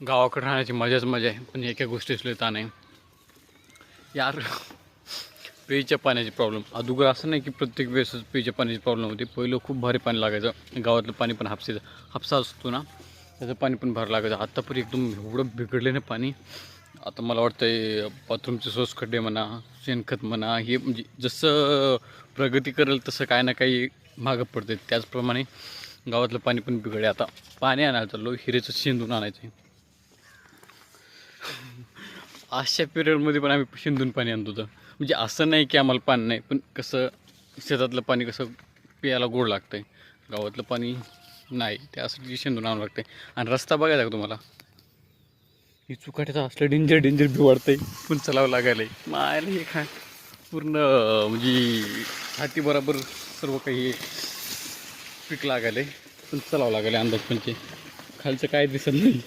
गावाकडे राहण्याची मजाच मजा आहे, पण एका गोष्टीच ताण आहे यार. पेयच्या पाण्याची प्रॉब्लेम. अगोदर असं नाही की प्रत्येक वेळेस पेयच्या पाण्याची प्रॉब्लेम होती. पहिलं खूप भारी पाणी लागायचं. गावातलं पाणी पण हापसा असतो ना, त्याचं पाणी पण भारी लागायचं. आत्ता पण एकदम एवढं बिघडले ना पाणी. आता मला वाटतं बाथरूमचे सोस खड्डे म्हणा, शेणखत म्हणा, हे म्हणजे जसं प्रगती करेल तसं काय ना काही मागं पडते. त्याचप्रमाणे गावातलं पाणी पण बिघडे. आता पाणी आणायला चाललो, हिरेचं शेंदून आणायचं आहे. अशा पिरियडमध्ये पण आम्ही शेंदून पाणी आणतो होतं. म्हणजे असं नाही की आम्हाला पाणी नाही, पण कसं शेतातलं पाणी कसं प्यायला गोड लागतं आहे, गावातलं पाणी नाही. त्यासाठी शेंदून आणावं लागतं आहे. आणि रस्ता बघायचा का तुम्हाला? ही चुकाट्याचं असलं डेंजर भी वाढतंय, पण चलावं लागायला मायला हे काय पूर्ण म्हणजे हाती बरोबर सर्व काही पीक लागायला, पण चलावं लागायला अंदाज पंचे. खालचं काय दिसत नाही.